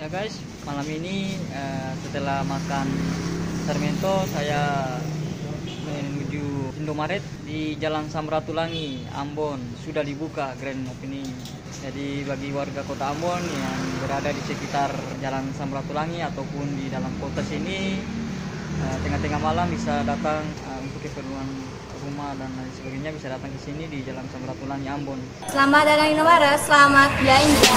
Ya guys, malam ini setelah makan Sarmento, saya menuju Indomaret di Jalan Samratulangi, Ambon. Sudah dibuka grand opening. Jadi bagi warga kota Ambon yang berada di sekitar Jalan Samratulangi ataupun di dalam kota sini, tengah-tengah malam bisa datang untuk keperluan rumah dan lain sebagainya, bisa datang ke sini di Jalan Samratulangi, Ambon. Selamat datang di Indomaret, selamat belanja.